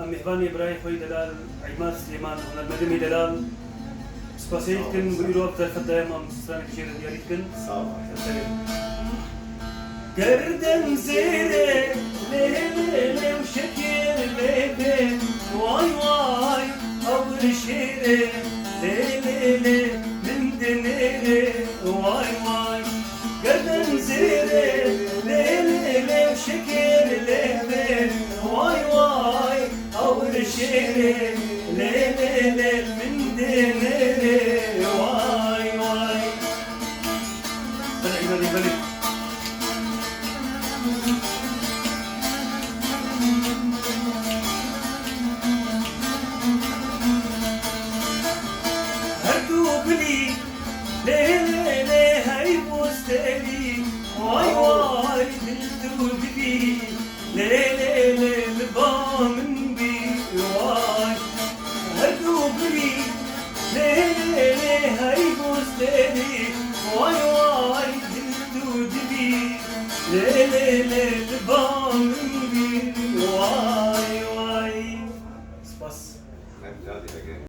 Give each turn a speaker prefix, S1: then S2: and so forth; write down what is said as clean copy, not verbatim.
S1: ام مهباني براي خوي دلال عماد سليمان هنا المدمي دلال سباسيت كن بيقولوا افضل خدام ام سنه كثير ديالي كن
S2: صح
S1: قردن زيري ليلي وشكل بيبي واي واي أول شيري ليلي من دنيري واي واي قردن زيري ليلي وشكل بيبي واي واي أول شيري ليلي من دنيري واي واي بلي هردوبلي ليلي هاي بوستلي واي واي هردوبلي ليلي لبامن بي واي هردوبلي ليلي هاي بوستلي واي واي هردوبلي ليلي